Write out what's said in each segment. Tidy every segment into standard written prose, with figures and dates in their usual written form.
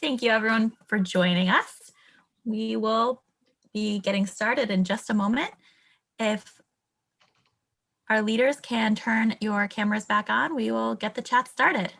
Thank you everyone for joining us. We will be getting started in just a moment. If our leaders can turn your cameras back on, we will get the chat started.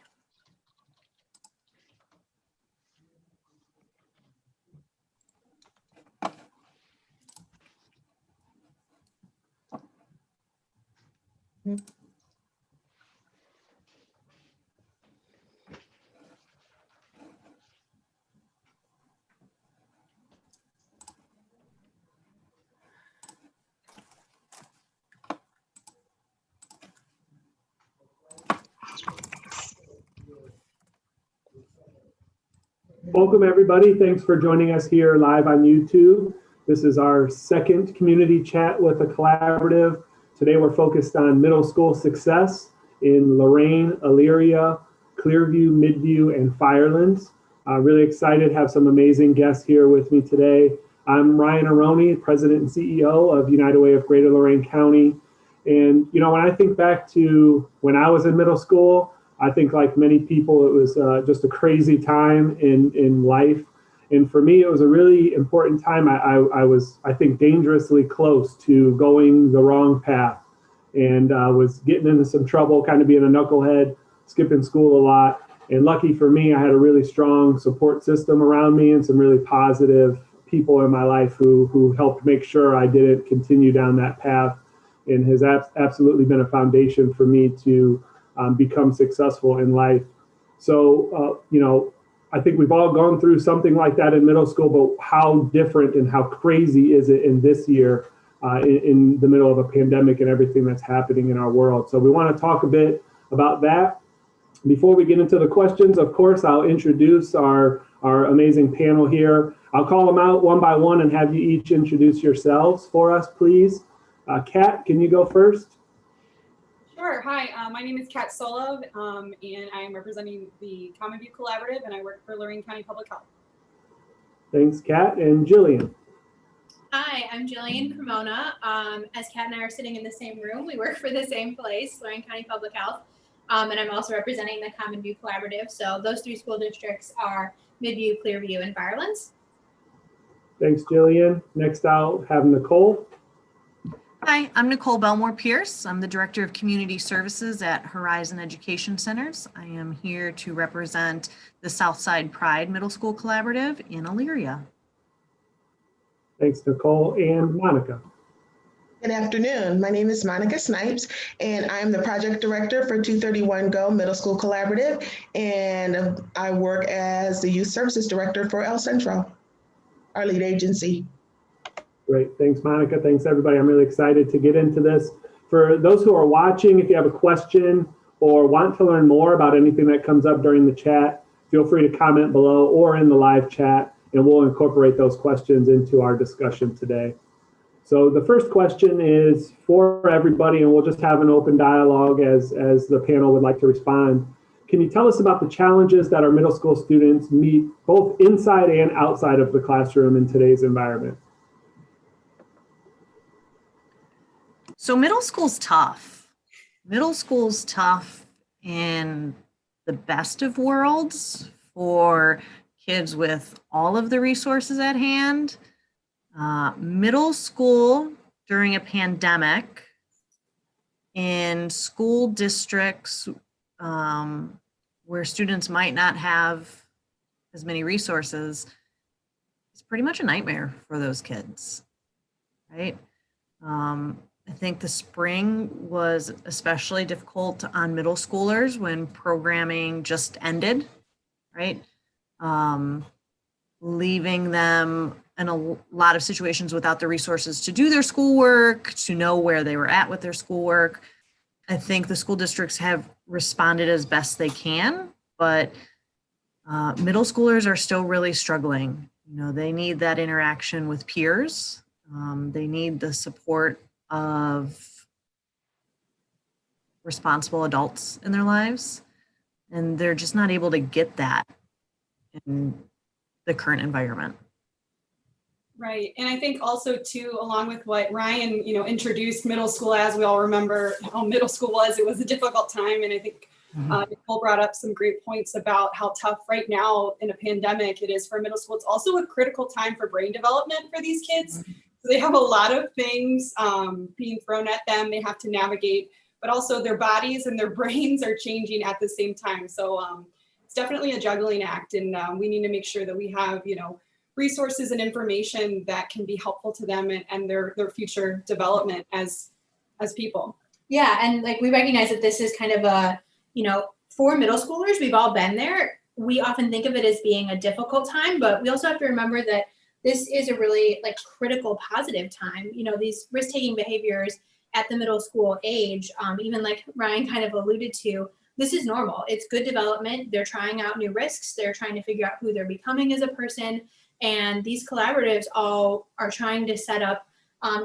Welcome everybody. Thanks for joining us here live on YouTube. This is our second community chat with a collaborative. Today we're focused on middle school success in Lorain, Elyria, Clearview, Midview, and Firelands. Really excited to have some amazing guests here with me today. I'm Ryan Aroni, President and CEO of United Way of Greater Lorain County. And you know, when I think back to when I was in middle school, I think like many people, it was just a crazy time in life. And for me, it was a really important time. I was, I think, dangerously close to going the wrong path and was getting into some trouble, kind of being a knucklehead, skipping school a lot. And lucky for me, I had a really strong support system around me and some really positive people in my life who helped make sure I didn't continue down that path, and has absolutely been a foundation for me to become successful in life. So, you know, I think we've all gone through something like that in middle school, but how different and how crazy is it in this year in the middle of a pandemic and everything that's happening in our world. So we want to talk a bit about that. Before we get into the questions, of course, I'll introduce our amazing panel here. I'll call them out one by one and have you each introduce yourselves for us, please. Kat, can you go first? Sure. Hi, my name is Kat Solov, and I am representing the Common View Collaborative, and I work for Lorain County Public Health. Thanks, Kat. And Jillian. Hi, I'm Jillian Cremona. As Kat and I are sitting in the same room, we work for the same place, Lorain County Public Health, and I'm also representing the Common View Collaborative. So those three school districts are Midview, Clearview, and Firelands. Thanks, Jillian. Next, I'll have Nicole. Hi, I'm Nicole Belmore-Pierce. I'm the Director of Community Services at Horizon Education Centers. I am here to represent the Southside Pride Middle School Collaborative in Elyria. Thanks, Nicole. And Monica. Good afternoon. My name is Monica Snipes, and I am the Project Director for 231 Go Middle School Collaborative, and I work as the Youth Services Director for El Centro, our lead agency. Great. Thanks, Monica. Thanks, everybody. I'm really excited to get into this. For those who are watching, if you have a question or want to learn more about anything that comes up during the chat, feel free to comment below or in the live chat, and we'll incorporate those questions into our discussion today. So the first question is for everybody, and we'll just have an open dialogue as the panel would like to respond. Can you tell us about the challenges that our middle school students meet both inside and outside of the classroom in today's environment? So middle school's tough. Middle school's tough in the best of worlds for kids with all of the resources at hand. Middle school during a pandemic in school districts where students might not have as many resources is pretty much a nightmare for those kids, right? I think the spring was especially difficult on middle schoolers when programming just ended, right? Leaving them in a lot of situations without the resources to do their schoolwork, to know where they were at with their schoolwork. I think the school districts have responded as best they can, but middle schoolers are still really struggling. You know, they need that interaction with peers. They need the support of responsible adults in their lives, and they're just not able to get that in the current environment. Right, and I think also too, along with what Ryan, introduced middle school as, we all remember how middle school was. It was a difficult time, and I think Nicole brought up some great points about how tough right now in a pandemic it is for middle school. It's also a critical time for brain development for these kids. So they have a lot of things being thrown at them. They have to navigate, but also their bodies and their brains are changing at the same time. So it's definitely a juggling act, and we need to make sure that we have, resources and information that can be helpful to them and their future development as people. Yeah, and like we recognize that this is kind of a, for middle schoolers, we've all been there. We often think of it as being a difficult time, but we also have to remember that this is a really critical positive time. These risk-taking behaviors at the middle school age, even like Ryan kind of alluded to, this is normal. It's good development. They're trying out new risks. They're trying to figure out who they're becoming as a person. And these collaboratives all are trying to set up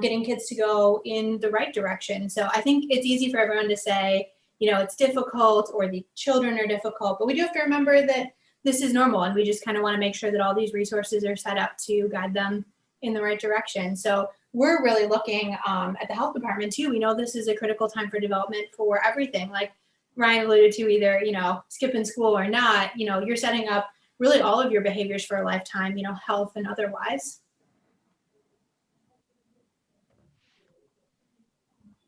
getting kids to go in the right direction. So I think it's easy for everyone to say, it's difficult or the children are difficult, but we do have to remember that this is normal, and we just kind of want to make sure that all these resources are set up to guide them in the right direction. So we're really looking at the health department too. We know this is a critical time for development for everything. Like Ryan alluded to, either, skipping school or not, you're setting up really all of your behaviors for a lifetime, health and otherwise.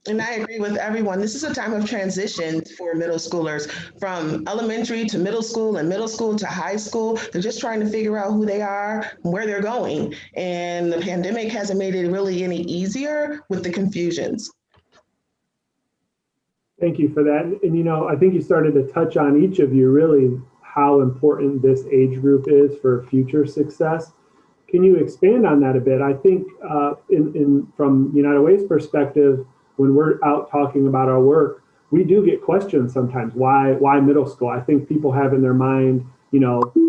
And I agree with everyone. This is a time of transition for middle schoolers, from elementary to middle school and middle school to high school. They're just trying to figure out who they are, where they're going. And the pandemic hasn't made it really any easier with the confusions. Thank you for that. And I think you started to touch on, each of you, really how important this age group is for future success. Can you expand on that a bit? I think from United Way's perspective, when we're out talking about our work, we do get questions sometimes. Why middle school? I think people have in their mind,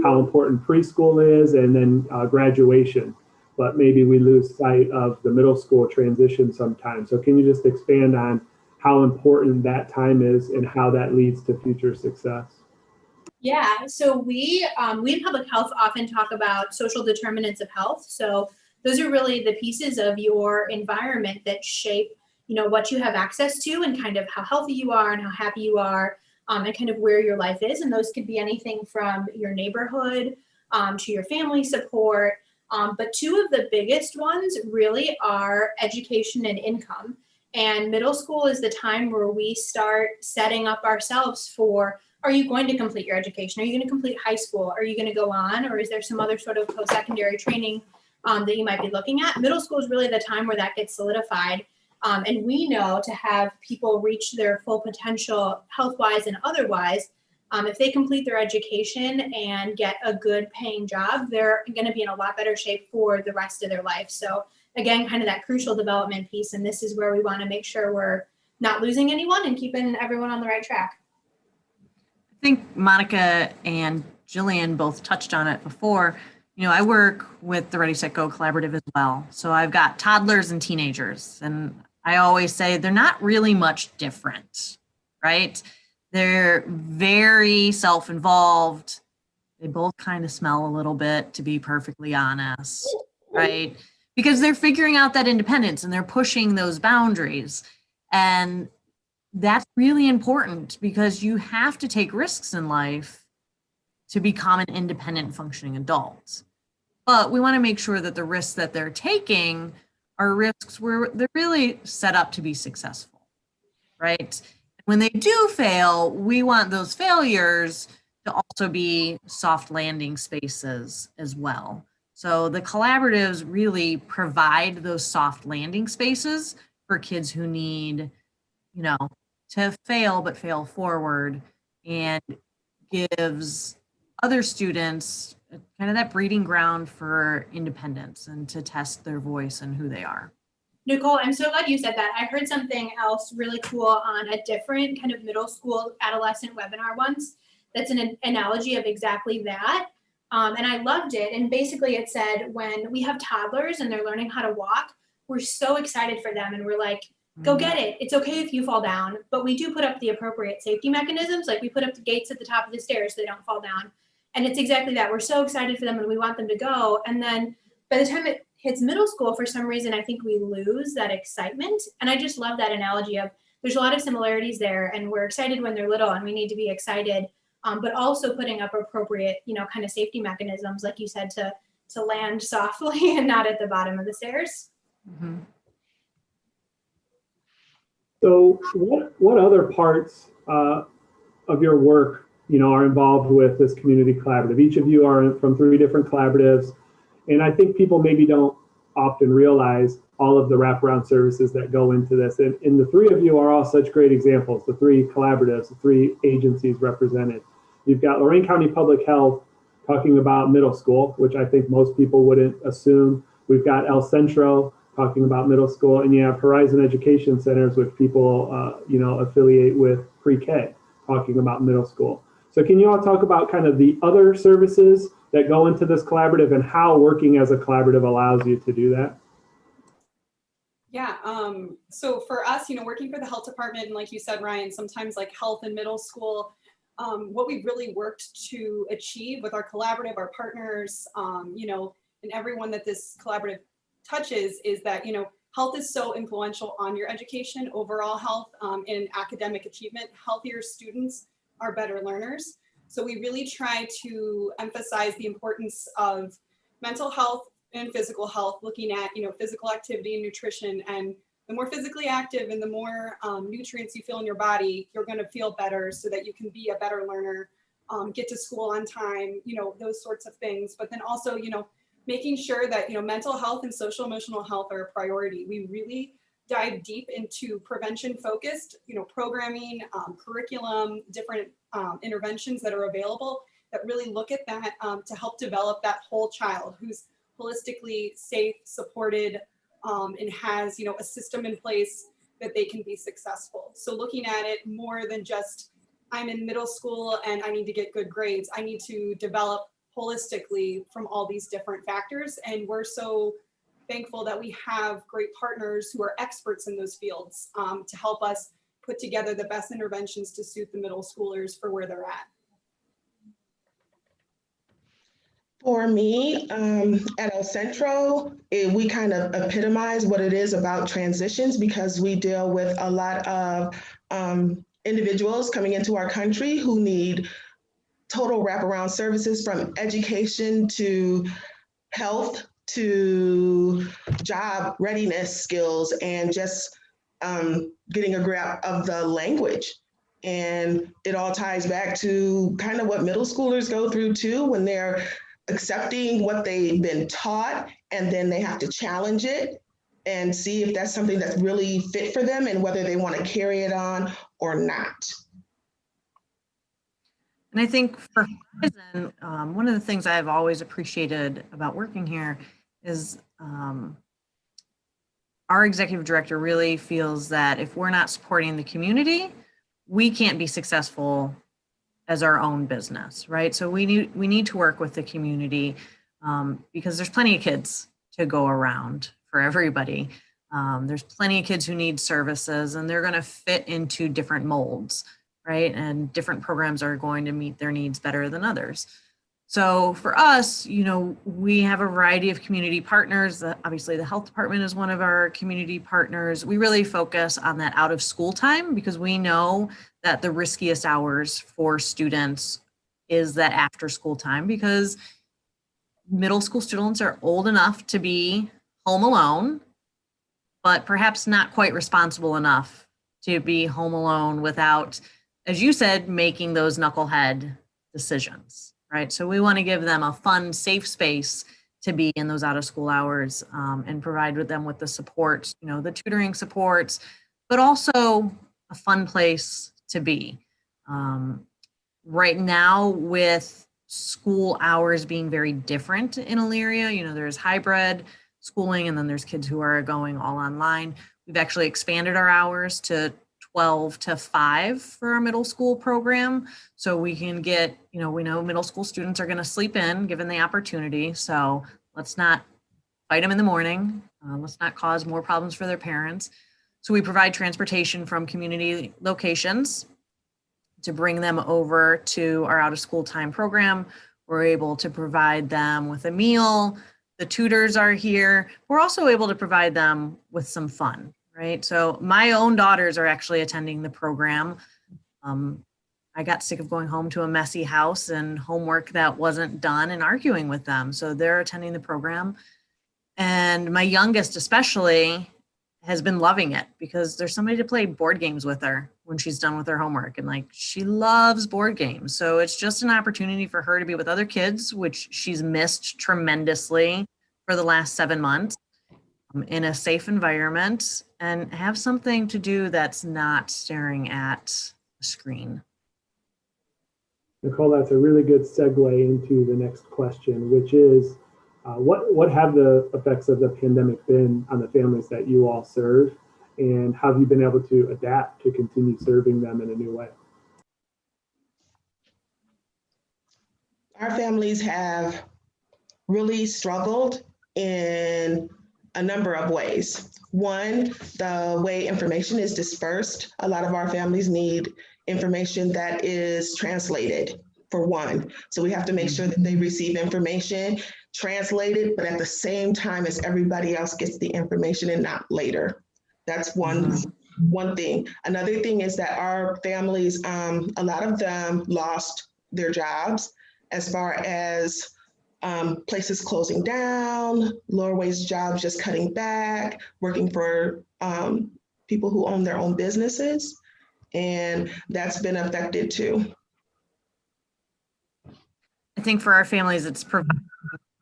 how important preschool is, and then graduation. But maybe we lose sight of the middle school transition sometimes. So can you just expand on how important that time is and how that leads to future success? Yeah, so we in public health often talk about social determinants of health. So those are really the pieces of your environment that shape what you have access to and kind of how healthy you are and how happy you are, and kind of where your life is. And those could be anything from your neighborhood to your family support. But two of the biggest ones really are education and income. And middle school is the time where we start setting up ourselves for, are you going to complete your education? Are you going to complete high school? Are you going to go on? Or is there some other sort of post-secondary training that you might be looking at? Middle school is really the time where that gets solidified. And we know to have people reach their full potential health-wise and otherwise, if they complete their education and get a good paying job, they're going to be in a lot better shape for the rest of their life. So again, kind of that crucial development piece. And this is where we want to make sure we're not losing anyone and keeping everyone on the right track. I think Monica and Jillian both touched on it before. I work with the Ready, Set, Go collaborative as well. So I've got toddlers and teenagers, and I always say they're not really much different, right? They're very self-involved. They both kind of smell a little bit, to be perfectly honest, right? Because they're figuring out that independence and they're pushing those boundaries. And that's really important, because you have to take risks in life to become an independent functioning adult. But we want to make sure that the risks that they're taking are risks where they're really set up to be successful, right? When they do fail, we want those failures to also be soft landing spaces as well. So the collaboratives really provide those soft landing spaces for kids who need, to fail, but fail forward, and gives other students kind of that breeding ground for independence and to test their voice and who they are. Nicole, I'm so glad you said that. I heard something else really cool on a different kind of middle school adolescent webinar once. That's an analogy of exactly that. And I loved it. And basically it said, when we have toddlers and they're learning how to walk, we're so excited for them. And we're like, go get it. It's okay if you fall down, but we do put up the appropriate safety mechanisms. Like we put up the gates at the top of the stairs so they don't fall down. And it's exactly that. We're so excited for them and we want them to go. And then by the time it hits middle school, for some reason, I think we lose that excitement. And I just love that analogy of there's a lot of similarities there, and we're excited when they're little, and we need to be excited, but also putting up appropriate, kind of safety mechanisms, like you said, to land softly and not at the bottom of the stairs. Mhm. So what other parts of your work, are involved with this community collaborative? Each of you are from 3 different collaboratives, and I think people maybe don't often realize all of the wraparound services that go into this. And the 3 of you are all such great examples, the 3 collaboratives, the 3 agencies represented. You've got Lorain County Public Health talking about middle school, which I think most people wouldn't assume. We've got El Centro talking about middle school, and you have Horizon Education Centers, which people, affiliate with pre-K, talking about middle school. So can you all talk about kind of the other services that go into this collaborative and how working as a collaborative allows you to do that? Yeah, so for us, working for the health department, and like you said, Ryan, sometimes like health in middle school, what we've really worked to achieve with our collaborative, our partners, and everyone that this collaborative touches is that, health is so influential on your education, overall health, and academic achievement. Healthier students are better learners. So we really try to emphasize the importance of mental health and physical health, looking at, physical activity and nutrition. And the more physically active and the more nutrients you feel in your body, you're going to feel better so that you can be a better learner, get to school on time, those sorts of things. But then also, making sure that, mental health and social emotional health are a priority. We really dive deep into prevention focused, programming, curriculum, different interventions that are available that really look at that to help develop that whole child who's holistically safe, supported, and has, a system in place that they can be successful. So looking at it more than just, I'm in middle school and I need to get good grades. I need to develop holistically from all these different factors. And we're so thankful that we have great partners who are experts in those fields to help us put together the best interventions to suit the middle schoolers for where they're at. For me, at El Centro, we kind of epitomize what it is about transitions because we deal with a lot of individuals coming into our country who need total wraparound services, from education to health to job readiness skills, and just getting a grasp of the language. And it all ties back to kind of what middle schoolers go through too, when they're accepting what they've been taught, and then they have to challenge it and see if that's something that's really fit for them and whether they want to carry it on or not. And I think for Horizon, one of the things I've always appreciated about working here is our executive director really feels that if we're not supporting the community, we can't be successful as our own business, right? So we need to work with the community because there's plenty of kids to go around for everybody. There's plenty of kids who need services, and they're going to fit into different molds, right? And different programs are going to meet their needs better than others. So for us, we have a variety of community partners. Obviously, the health department is one of our community partners. We really focus on that out of school time because we know that the riskiest hours for students is that after school time, because middle school students are old enough to be home alone, but perhaps not quite responsible enough to be home alone without, as you said, making those knucklehead decisions, right? So we want to give them a fun, safe space to be in those out of school hours and provide with them with the support, the tutoring supports, but also a fun place to be. Right now, with school hours being very different in Elyria, there's hybrid schooling and then there's kids who are going all online. We've actually expanded our hours to 12 to 5 for our middle school program. So we can get, we know middle school students are going to sleep in given the opportunity. So let's not fight them in the morning. Let's not cause more problems for their parents. So we provide transportation from community locations to bring them over to our out of school time program. We're able to provide them with a meal. The tutors are here. We're also able to provide them with some fun, right? So my own daughters are actually attending the program. I got sick of going home to a messy house and homework that wasn't done and arguing with them. So they're attending the program. And my youngest especially has been loving it because there's somebody to play board games with her when she's done with her homework. And like, she loves board games. So it's just an opportunity for her to be with other kids, which she's missed tremendously for the last 7 months, in a safe environment and have something to do that's not staring at a screen. Nicole, that's a really good segue into the next question, which is, what have the effects of the pandemic been on the families that you all serve, and how have you been able to adapt to continue serving them in a new way? Our families have really struggled in a number of ways. One, the way information is dispersed. A lot of our families need information that is translated, for one. So we have to make sure that they receive information translated, but at the same time as everybody else gets the information and not later. That's one thing. Another thing is that our families, a lot of them lost their jobs, as far as places closing down, lower wage jobs just cutting back, working for people who own their own businesses. And that's been affected too. I think for our families, it's providing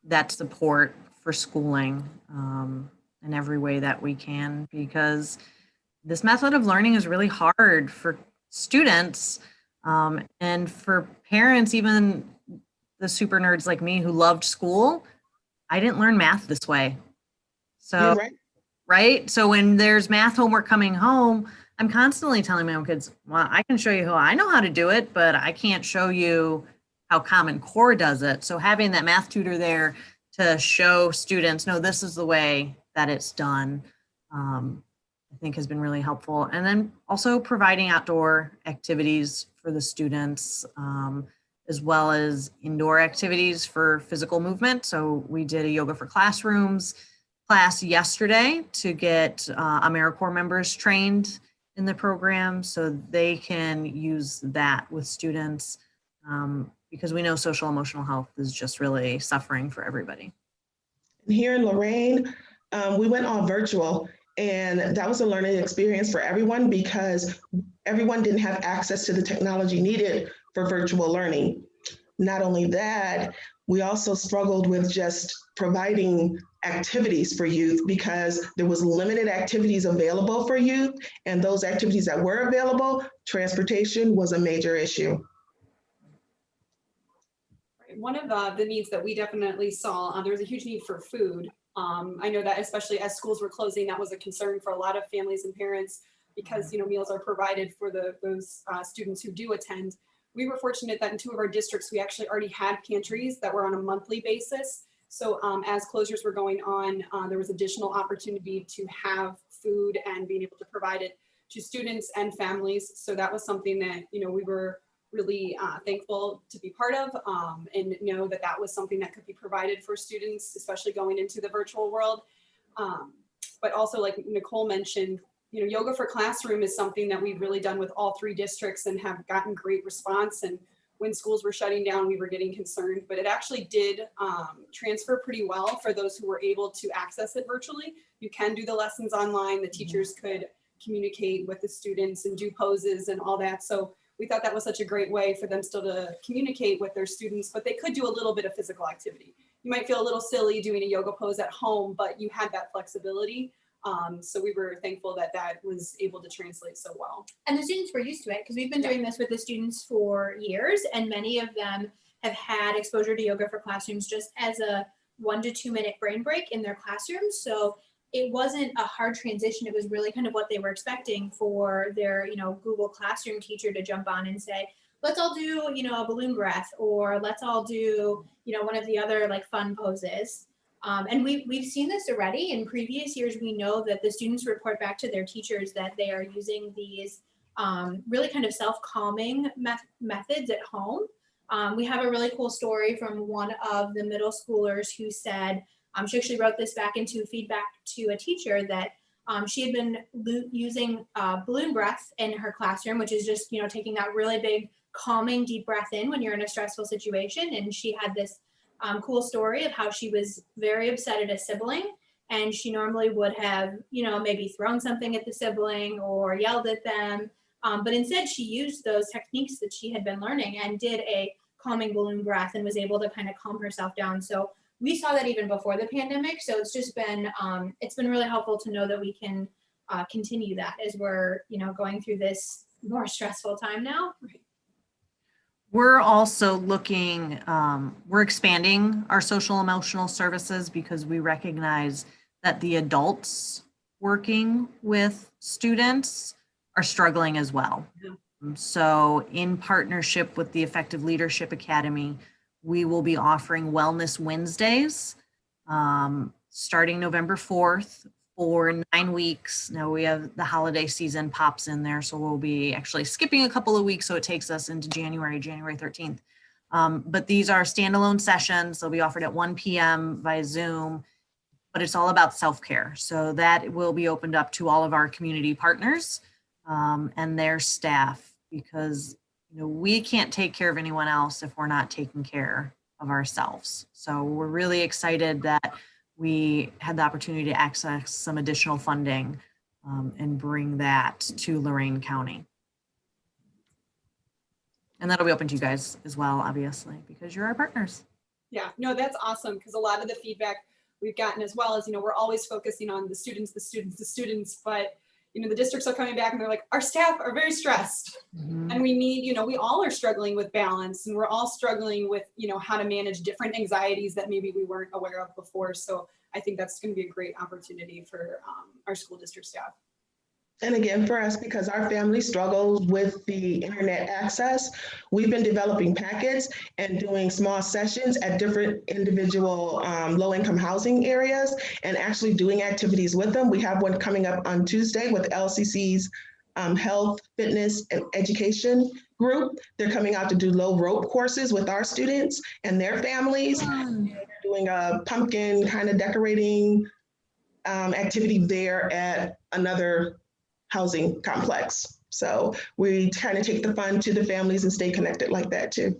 that support for schooling in every way that we can, because this method of learning is really hard for students and for parents, even the super nerds like me who loved school. I didn't learn math this way. So, right? So when there's math homework coming home, I'm constantly telling my own kids, well, I can show you how I know how to do it, but I can't show you how Common Core does it. So having that math tutor there to show students, no, this is the way that it's done, I think has been really helpful. And then also providing outdoor activities for the students, as well as indoor activities for physical movement. So we did a yoga for classrooms class yesterday to get Americorps members trained in the program so they can use that with students, because we know social emotional health is just really suffering for everybody. Here in Lorain, we went all virtual, and that was a learning experience for everyone because everyone didn't have access to the technology needed for virtual learning. Not only that, we also struggled with just providing activities for youth because there was limited activities available for youth, and those activities that were available, transportation was a major issue. One of the needs that we definitely saw, there was a huge need for food. I know that especially as schools were closing, that was a concern for a lot of families and parents because meals are provided for those students who do attend. We were fortunate that in 2 of our districts, we actually already had pantries that were on a monthly basis. So as closures were going on, there was additional opportunity to have food and being able to provide it to students and families. So that was something that, we were really thankful to be part of and know that that was something that could be provided for students, especially going into the virtual world. But also, like Nicole mentioned, yoga for classroom is something that we've really done with all 3 districts and have gotten great response. And when schools were shutting down, we were getting concerned, but it actually did transfer pretty well for those who were able to access it virtually. You can do the lessons online. The teachers could communicate with the students and do poses and all that. So we thought that was such a great way for them still to communicate with their students, but they could do a little bit of physical activity. You might feel a little silly doing a yoga pose at home, but you had that flexibility. So we were thankful that that was able to translate so well. And the students were used to it because we've been doing this with the students for years, and many of them have had exposure to yoga for classrooms just as a 1 to 2 minute brain break in their classrooms. So it wasn't a hard transition. It was really kind of what they were expecting for their, Google Classroom teacher to jump on and say, let's all do, a balloon breath, or let's all do, one of the other like fun poses. And we've seen this already in previous years. We know that the students report back to their teachers that they are using these really kind of self-calming methods at home. We have a really cool story from one of the middle schoolers who said, she actually wrote this back into feedback to a teacher that She had been using balloon breath in her classroom, which is just, taking that really big, calming, deep breath in when you're in a stressful situation. And she had this cool story of how she was very upset at a sibling. And she normally would have, maybe thrown something at the sibling or yelled at them. But instead, she used those techniques that she had been learning and did a calming balloon breath and was able to kind of calm herself down. So we saw that even before the pandemic. So it's just been, it's been really helpful to know that we can continue that as we're, going through this more stressful time now. We're also looking, we're expanding our social emotional services because we recognize that the adults working with students are struggling as well. So in partnership with the Effective Leadership Academy, we will be offering Wellness Wednesdays starting November 4th for 9 weeks. Now we have the holiday season pops in there, so we'll be actually skipping a couple of weeks, so it takes us into January 13th. But these are standalone sessions. They'll be offered at 1 p.m. via Zoom, but it's all about self-care. So that will be opened up to all of our community partners and their staff, because we can't take care of anyone else if we're not taking care of ourselves. So we're really excited that we had the opportunity to access some additional funding and bring that to Lorain County. And that'll be open to you guys as well, obviously, because you're our partners. Yeah, no, that's awesome, because a lot of the feedback we've gotten as well is, we're always focusing on the students, but the districts are coming back and they're like, our staff are very stressed. Mm-hmm. And we need, we all are struggling with balance, and we're all struggling with, how to manage different anxieties that maybe we weren't aware of before. So I think that's going to be a great opportunity for our school district staff. And again, for us, because our family struggles with the internet access, we've been developing packets and doing small sessions at different individual low-income housing areas and actually doing activities with them. We have one coming up on Tuesday with LCC's health, fitness, and education group. They're coming out to do low rope courses with our students and their families. They're doing a pumpkin kind of decorating activity there at another housing complex. So we kind of take the fun to the families and stay connected like that too.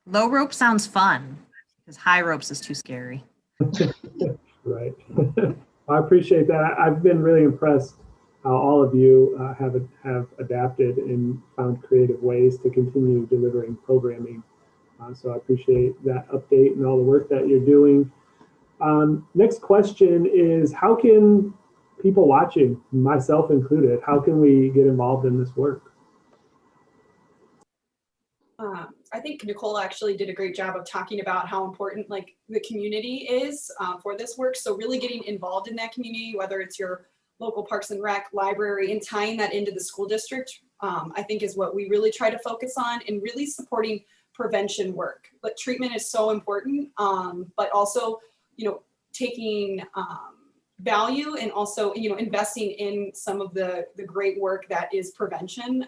Low rope sounds fun because high ropes is too scary. Right. I appreciate that. I've been really impressed how all of you have adapted and found creative ways to continue delivering programming. So I appreciate that update and all the work that you're doing. Next question is, how can people watching, myself included, how can we get involved in this work? I think Nicole actually did a great job of talking about how important the community is for this work. So really getting involved in that community, whether it's your local Parks and Rec, library, and tying that into the school district, I think is what we really try to focus on, and really supporting prevention work. But treatment is so important, but also, taking value and also, investing in some of the great work that is prevention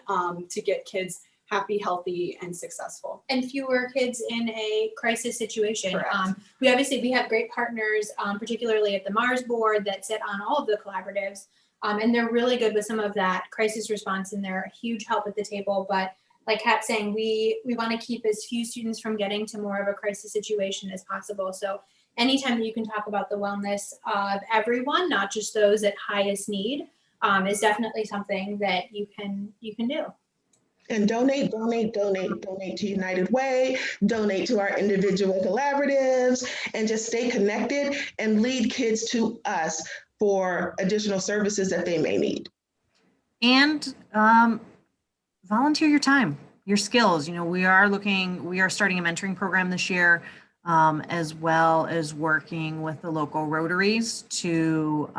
to get kids happy, healthy, and successful. And fewer kids in a crisis situation. Correct. We have great partners, particularly at the Mars board, that sit on all of the collaboratives. And they're really good with some of that crisis response, and they're a huge help at the table. But like Kat's saying, we want to keep as few students from getting to more of a crisis situation as possible. So anytime that you can talk about the wellness of everyone, not just those at highest need, is definitely something that you can do. And donate to United Way, donate to our individual collaboratives, and just stay connected and lead kids to us for additional services that they may need. And volunteer your time, your skills. We are starting a mentoring program this year, as well as working with the local Rotaries to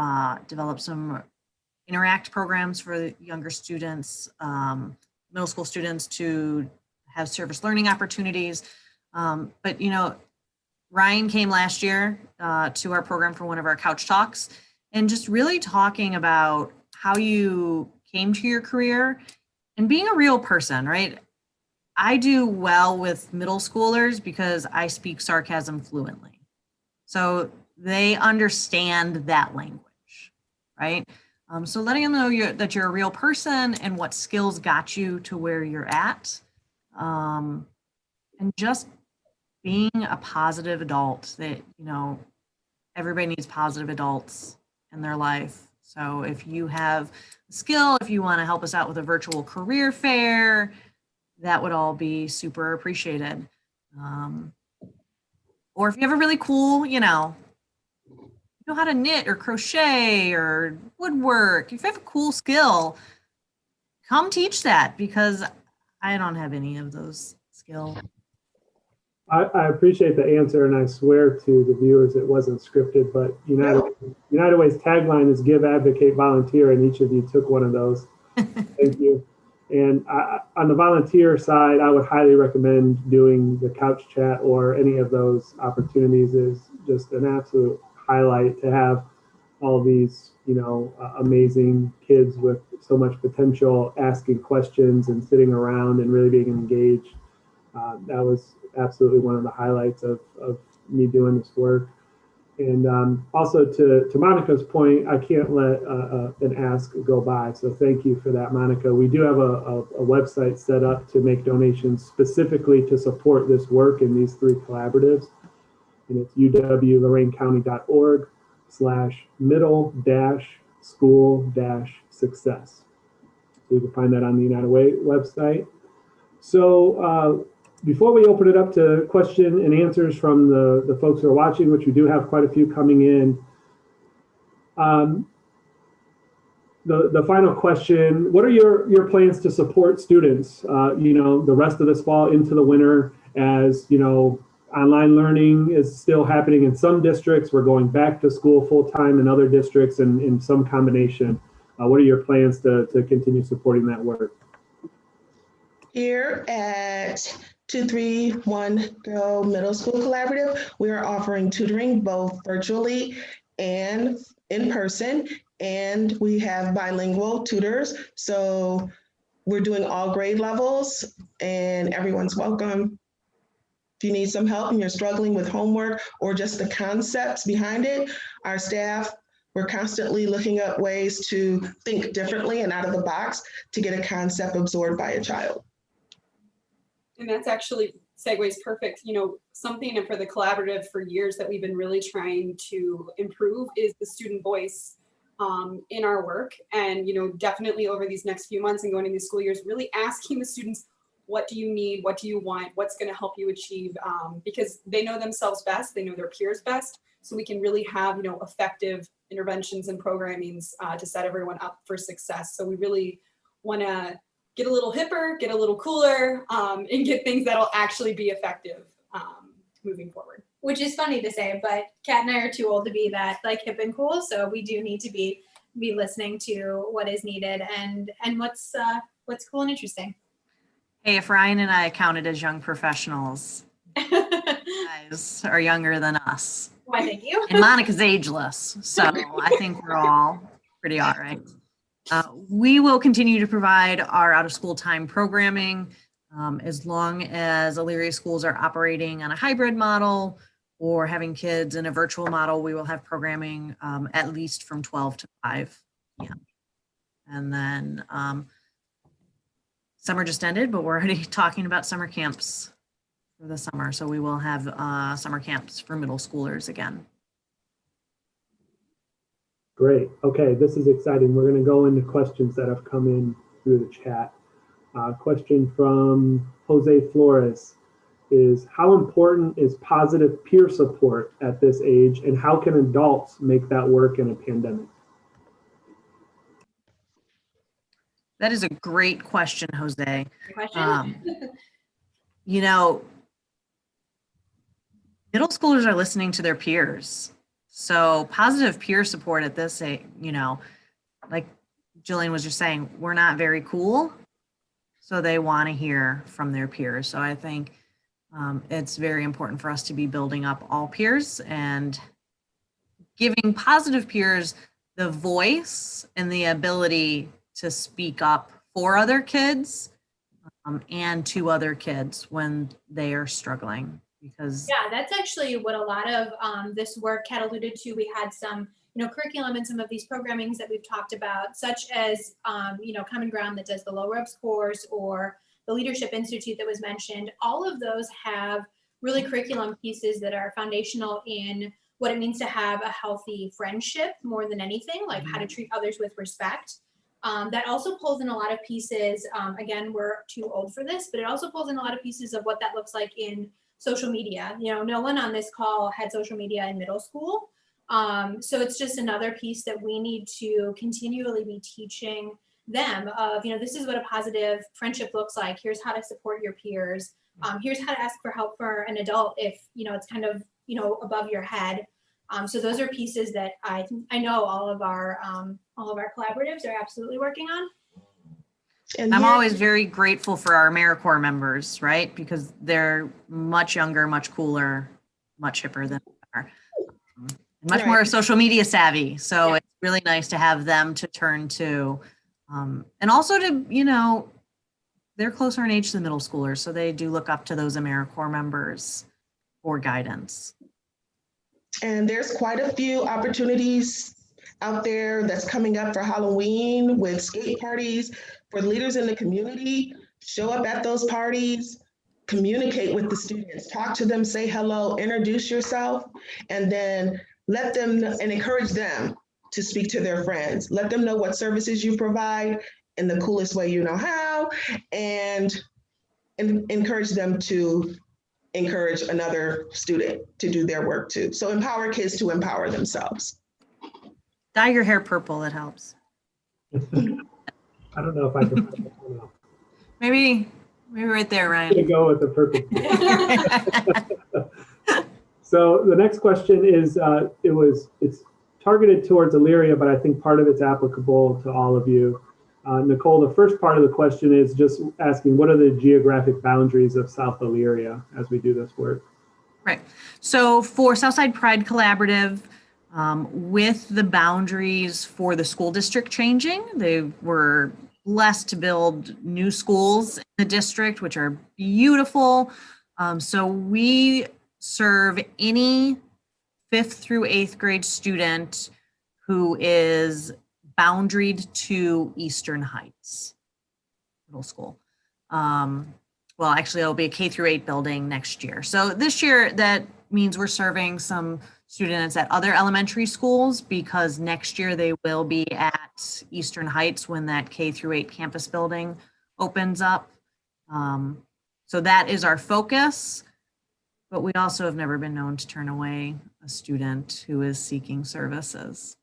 develop some interact programs for the younger students, middle school students to have service learning opportunities. But Ryan came last year to our program for one of our couch talks, and just really talking about how you came to your career and being a real person, right? I do well with middle schoolers because I speak sarcasm fluently. So they understand that language, right? So letting them know that you're a real person and what skills got you to where you're at. And just being a positive adult that, everybody needs positive adults in their life. So if you have a skill, if you want to help us out with a virtual career fair, that would all be super appreciated. Or if you have a really cool, you know how to knit or crochet or woodwork, if you have a cool skill, come teach that, because I don't have any of those skills. I appreciate the answer, and I swear to the viewers it wasn't scripted, but United Way's tagline is give, advocate, volunteer, and each of you took one of those. Thank you. And on the volunteer side, I would highly recommend doing the couch chat or any of those opportunities. Is just an absolute highlight to have all these, amazing kids with so much potential asking questions and sitting around and really being engaged. That was absolutely one of the highlights of me doing this work. And also to Monica's point, I can't let an ask go by. So thank you for that, Monica. We do have a website set up to make donations specifically to support this work in these 3 collaboratives. And it's uwlorraine.org/middle-school-success. So you can find that on the United Way website. So before we open it up to question and answers from the folks who are watching, which we do have quite a few coming in, the final question: what are your plans to support students, the rest of this fall into the winter, as online learning is still happening in some districts. We're going back to school full time in other districts, and in some combination. What are your plans to continue supporting that work? Here at 231 Go Middle School Collaborative, we are offering tutoring both virtually and in person, and we have bilingual tutors. So we're doing all grade levels, and everyone's welcome. If you need some help and you're struggling with homework or just the concepts behind it, our staff, we're constantly looking up ways to think differently and out of the box to get a concept absorbed by a child. And that's actually segues perfect. Something for the collaborative for years that we've been really trying to improve is the student voice in our work. And, definitely over these next few months and going into these school years, really asking the students, what do you need? What do you want? What's going to help you achieve? Because they know themselves best. They know their peers best. So we can really have, effective interventions and programmings to set everyone up for success. So we really want to get a little hipper, get a little cooler, and get things that'll actually be effective moving forward. Which is funny to say, but Kat and I are too old to be that hip and cool. So we do need to be listening to what is needed and what's cool and interesting. Hey, if Ryan and I counted as young professionals, you guys are younger than us. Why, thank you. And Monica's ageless, so I think we're all pretty all right. We will continue to provide our out-of-school time programming as long as Elyria schools are operating on a hybrid model or having kids in a virtual model. We will have programming at least from 12 to 5 p.m. And then summer just ended, but we're already talking about summer camps for the summer. So we will have summer camps for middle schoolers again. Great. Okay, this is exciting. We're going to go into questions that have come in through the chat. Question from Jose Flores is, how important is positive peer support at this age, and how can adults make that work in a pandemic? That is a great question, Jose. Good question. Middle schoolers are listening to their peers. So positive peer support at this age, like Jillian was just saying, we're not very cool. So they want to hear from their peers. So I think it's very important for us to be building up all peers and giving positive peers the voice and the ability to speak up for other kids and to other kids when they are struggling. Because yeah, that's actually what a lot of this work had alluded to. We had some, curriculum and some of these programmings that we've talked about, such as, Common Ground that does the low RUBS course, or the Leadership Institute that was mentioned. All of those have really curriculum pieces that are foundational in what it means to have a healthy friendship more than anything, like how to treat others with respect. That also pulls in a lot of pieces. Again, we're too old for this, but it also pulls in a lot of pieces of what that looks like in social media. No one on this call had social media in middle school. So it's just another piece that we need to continually be teaching them of, this is what a positive friendship looks like. Here's how to support your peers. Here's how to ask for help for an adult if, it's kind of, above your head. So those are pieces that I know all of our collaboratives are absolutely working on. And I'm here- always very grateful for our Americorps members, right? Because they're much younger, much cooler, much hipper than we are. Much more social media savvy. So it's really nice to have them to turn to. And also to, they're closer in age to the middle schoolers. So they do look up to those Americorps members for guidance. And there's quite a few opportunities out there that's coming up for Halloween with skate parties for leaders in the community. Show up at those parties, communicate with the students, talk to them, say hello, introduce yourself, and then let them and encourage them to speak to their friends. Let them know what services you provide in the coolest way you know how, and encourage them to encourage another student to do their work too. So empower kids to empower themselves. Dye your hair purple, it helps. I don't know if I can find that one out. Maybe right there, I'm gonna Ryan. go with the purple. So the next question is, it's targeted towards Elyria, but I think part of it's applicable to all of you. Nicole, the first part of the question is just asking, what are the geographic boundaries of South Elyria as we do this work? Right. So for Southside Pride Collaborative, with the boundaries for the school district changing, they were blessed to build new schools in the district, which are beautiful. So we serve any 5th through 8th grade student who is boundaried to Eastern Heights Middle School. Well, actually, it'll be a K through 8 building next year. So this year, that means we're serving some students at other elementary schools, because next year they will be at Eastern Heights when that K through 8 campus building opens up. So that is our focus, but we also have never been known to turn away a student who is seeking services.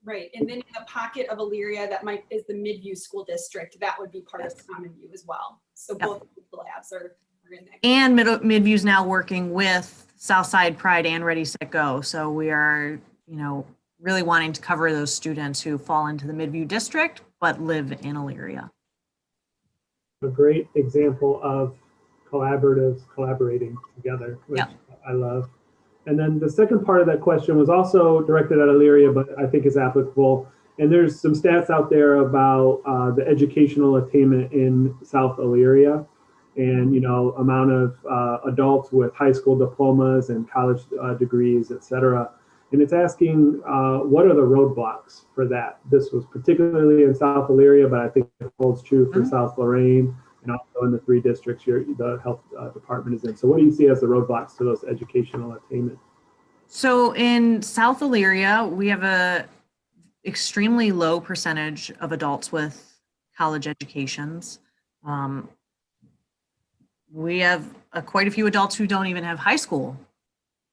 Right, and then in the pocket of Elyria that is the Midview School District, that would be part of Common View as well. So both of the labs are in there. And Midview is now working with Southside Pride and Ready, Set, Go. So we are, really wanting to cover those students who fall into the Midview district but live in Elyria. A great example of collaboratives collaborating together, which I love. And then the second part of that question was also directed at Elyria, but I think is applicable. And there's some stats out there about the educational attainment in South Elyria, and amount of adults with high school diplomas and college degrees, et cetera. And it's asking, what are the roadblocks for that? This was particularly in South Elyria, but I think it holds true for South Lorraine and also in the 3 districts the health department is in. So what do you see as the roadblocks to those educational attainment? So in South Elyria, we have a extremely low percentage of adults with college educations. We have quite a few adults who don't even have high school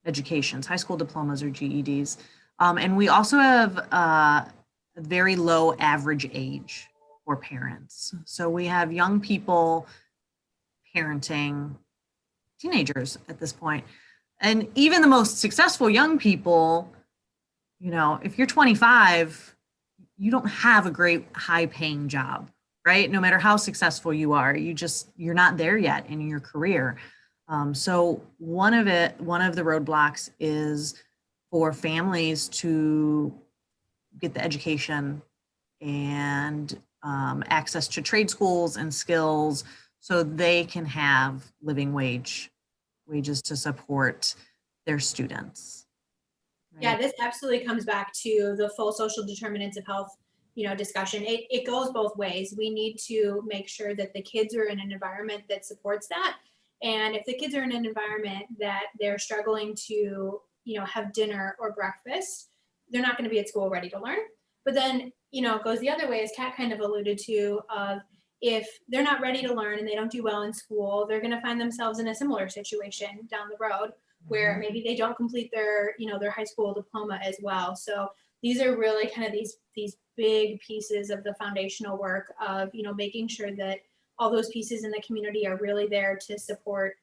educations, high school diplomas or GEDs. And we also have a very low average age for parents. So we have young people parenting teenagers at this point. And even the most successful young people, if you're 25, you don't have a great high paying job, right? No matter how successful you are, you're not there yet in your career. So one of the roadblocks is for families to get the education and access to trade schools and skills so they can have living wages to support their students. Yeah, this absolutely comes back to the full social determinants of health, discussion. It goes both ways. We need to make sure that the kids are in an environment that supports that. And if the kids are in an environment that they're struggling to, have dinner or breakfast, they're not going to be at school ready to learn. But then, it goes the other way, as Kat kind of alluded to, of if they're not ready to learn and they don't do well in school, they're going to find themselves in a similar situation down the road where maybe they don't complete their, their high school diploma as well. So these are really kind of these big pieces of the foundational work of, making sure that all those pieces in the community are really there to support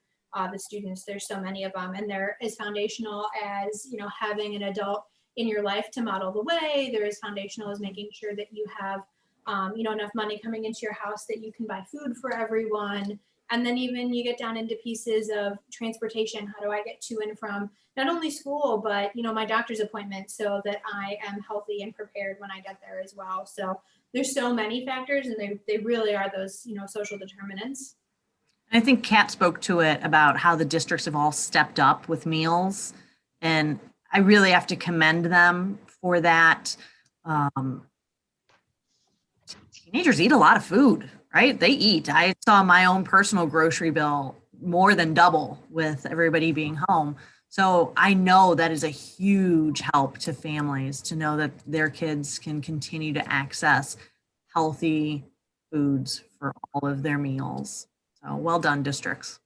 the students. There's so many of them, and they're as foundational as, having an adult in your life to model the way. They're as foundational as making sure that you have, enough money coming into your house that you can buy food for everyone. And then even you get down into pieces of transportation. How do I get to and from not only school, but, my doctor's appointment so that I am healthy and prepared when I get there as well. So there's so many factors, and they really are those, social determinants. I think Kat spoke to it about how the districts have all stepped up with meals, and I really have to commend them for that. Teenagers eat a lot of food, right? They eat. I saw my own personal grocery bill more than double with everybody being home. So I know that is a huge help to families to know that their kids can continue to access healthy foods for all of their meals. So well done, districts.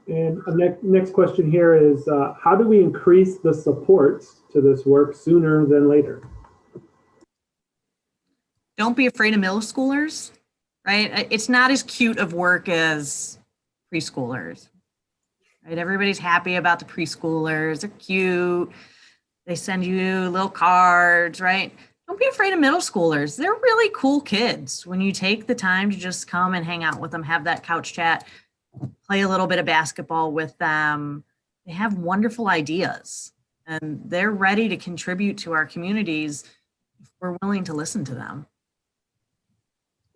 And next question here is, how do we increase the supports to this work sooner than later? Don't be afraid of middle schoolers, right? It's not as cute of work as preschoolers, right? Everybody's happy about the preschoolers. They're cute. They send you little cards, right? Don't be afraid of middle schoolers. They're really cool kids. When you take the time to just come and hang out with them, have that couch chat, play a little bit of basketball with them, they have wonderful ideas and they're ready to contribute to our communities if we're willing to listen to them.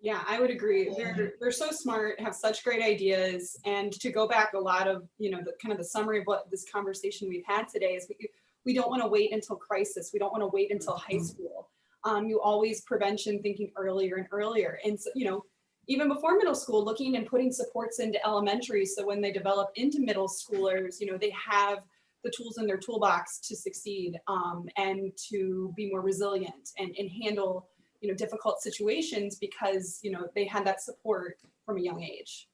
Yeah, I would agree. They're so smart, have such great ideas. And to go back a lot of, the kind of the summary of what this conversation we've had today is we don't want to wait until crisis. We don't want to wait until high school. You always prevention thinking earlier and earlier. And so, even before middle school, looking and putting supports into elementary. So when they develop into middle schoolers, they have the tools in their toolbox to succeed and to be more resilient and handle difficult situations because, they had that support from a young age.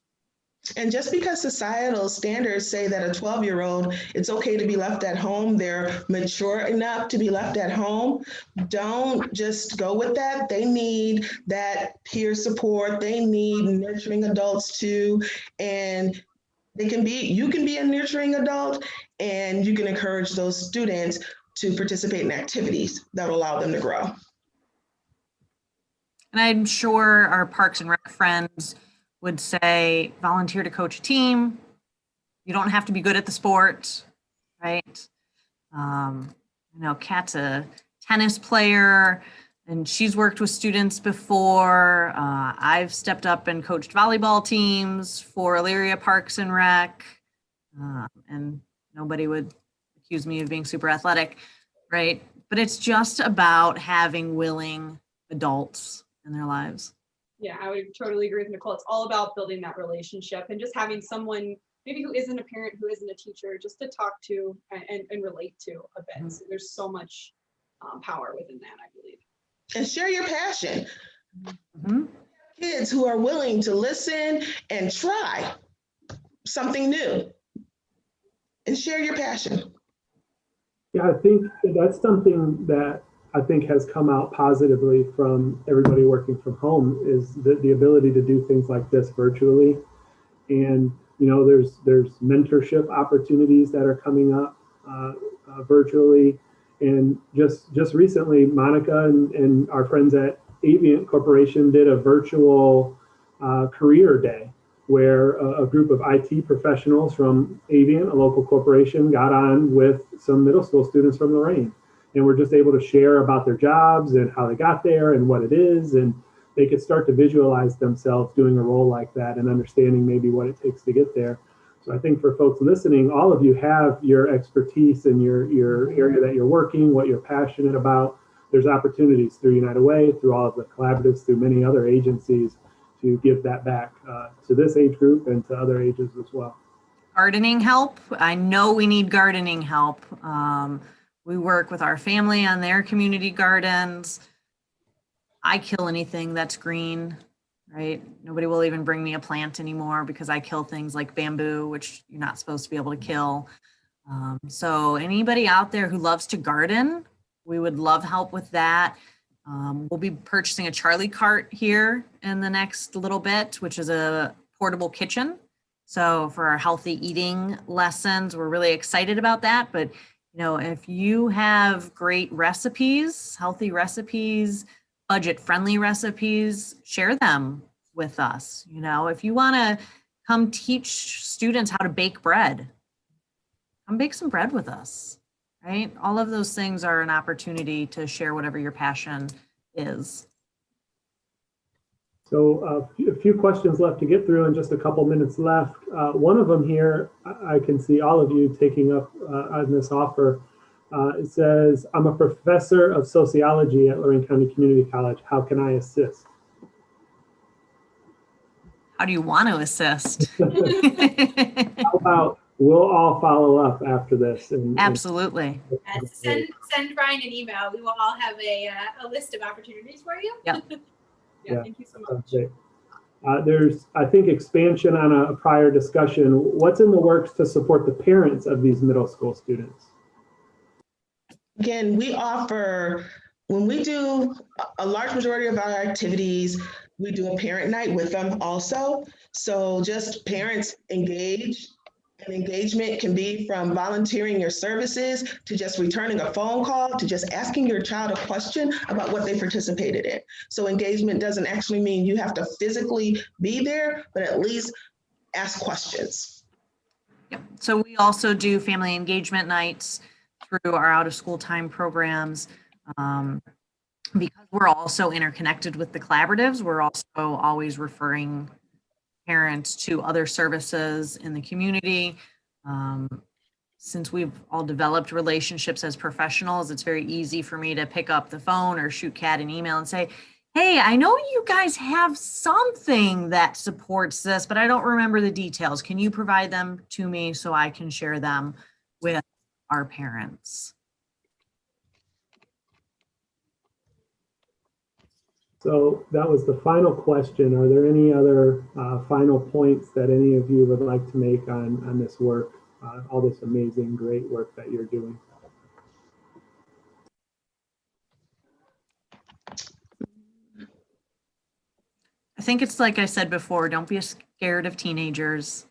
And just because societal standards say that a 12-year-old, it's okay to be left at home, they're mature enough to be left at home, don't just go with that. They need that peer support. They need nurturing adults too. And you can be a nurturing adult, and you can encourage those students to participate in activities that will allow them to grow. And I'm sure our Parks and Rec friends would say, volunteer to coach a team. You don't have to be good at the sport, right? Kat's a tennis player and she's worked with students before. I've stepped up and coached volleyball teams for Elyria Parks and Rec. And nobody would accuse me of being super athletic, right? But it's just about having willing adults in their lives. Yeah, I would totally agree with Nicole. It's all about building that relationship and just having someone maybe who isn't a parent, who isn't a teacher, just to talk to and relate to a bit. Mm-hmm. So there's so much power within that, I believe. And share your passion. Mm-hmm. Kids who are willing to listen and try something new and share your passion. Yeah, I think that's something that I think has come out positively from everybody working from home is the ability to do things like this virtually. And, there's mentorship opportunities that are coming up virtually. And just recently, Monica and our friends at Avient Corporation did a virtual career day where a group of IT professionals from Avient, a local corporation, got on with some middle school students from Lorraine. And we're just able to share about their jobs and how they got there and what it is. And they could start to visualize themselves doing a role like that and understanding maybe what it takes to get there. So I think for folks listening, all of you have your expertise in your area that you're working, what you're passionate about. There's opportunities through United Way, through all of the collaboratives, through many other agencies to give that back to this age group and to other ages as well. Gardening help. I know we need gardening help. We work with our family on their community gardens. I kill anything that's green, right? Nobody will even bring me a plant anymore because I kill things like bamboo, which you're not supposed to be able to kill. So anybody out there who loves to garden, we would love help with that. We'll be purchasing a Charlie cart here in the next little bit, which is a portable kitchen. So for our healthy eating lessons, we're really excited about that. But you know, if you have great recipes, healthy recipes, budget-friendly recipes, share them with us. You know, if you want to come teach students how to bake bread, come bake some bread with us, right? All of those things are an opportunity to share whatever your passion is. So a few questions left to get through and just a couple minutes left. One of them here, I can see all of you taking up on this offer. It says, I'm a professor of sociology at Lorain County Community College. How can I assist? How do you want to assist? How about we'll all follow up after this? Absolutely. Send Brian an email. We will all have a list of opportunities for you. Yep. Yeah, thank you so much. Great. There's, I think, expansion on a prior discussion. What's in the works to support the parents of these middle school students? Again, we offer, when we do a large majority of our activities, we do a parent night with them also. So just parents engage, and engagement can be from volunteering your services to just returning a phone call to just asking your child a question about what they participated in. So engagement doesn't actually mean you have to physically be there, but at least ask questions. Yep. So we also do family engagement nights through our out of school time programs. Because we're also interconnected with the collaboratives, we're also always referring parents to other services in the community. Since we've all developed relationships as professionals, it's very easy for me to pick up the phone or shoot Kat an email and say, hey, I know you guys have something that supports this, but I don't remember the details. Can you provide them to me so I can share them with our parents? So that was the final question. Are there any other final points that any of you would like to make on this work, all this amazing, great work that you're doing? I think it's like I said before, don't be scared of teenagers.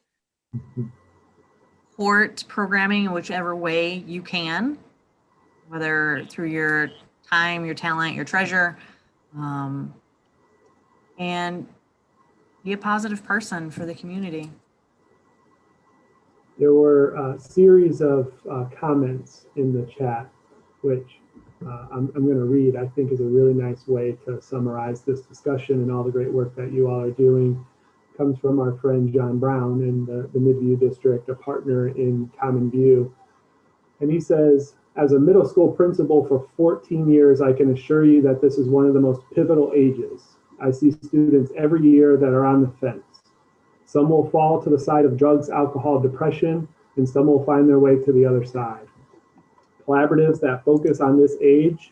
Support programming in whichever way you can, whether through your time, your talent, your treasure, and be a positive person for the community. There were a series of comments in the chat, which I'm going to read. I think is a really nice way to summarize this discussion and all the great work that you all are doing. It comes from our friend John Brown in the Midview District, a partner in Common View. And he says, as a middle school principal for 14 years, I can assure you that this is one of the most pivotal ages. I see students every year that are on the fence. Some will fall to the side of drugs, alcohol, depression, and some will find their way to the other side. Collaboratives that focus on this age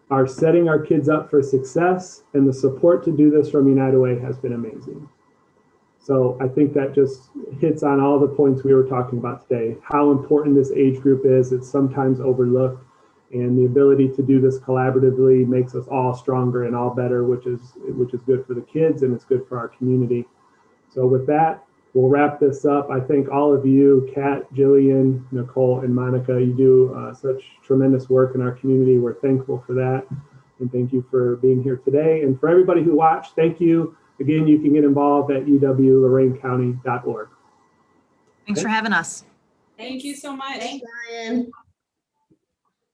are setting our kids up for success, and the support to do this from United Way has been amazing. So I think that just hits on all the points we were talking about today, how important this age group is. It's sometimes overlooked, and the ability to do this collaboratively makes us all stronger and all better, which is good for the kids and it's good for our community. So with that, we'll wrap this up. I thank all of you, Kat, Jillian, Nicole, and Monica. You do such tremendous work in our community. We're thankful for that. And thank you for being here today. And for everybody who watched, thank you. Again, you can get involved at uwloraincounty.org. Thanks for having us. Thank you so much. Thanks, Brian.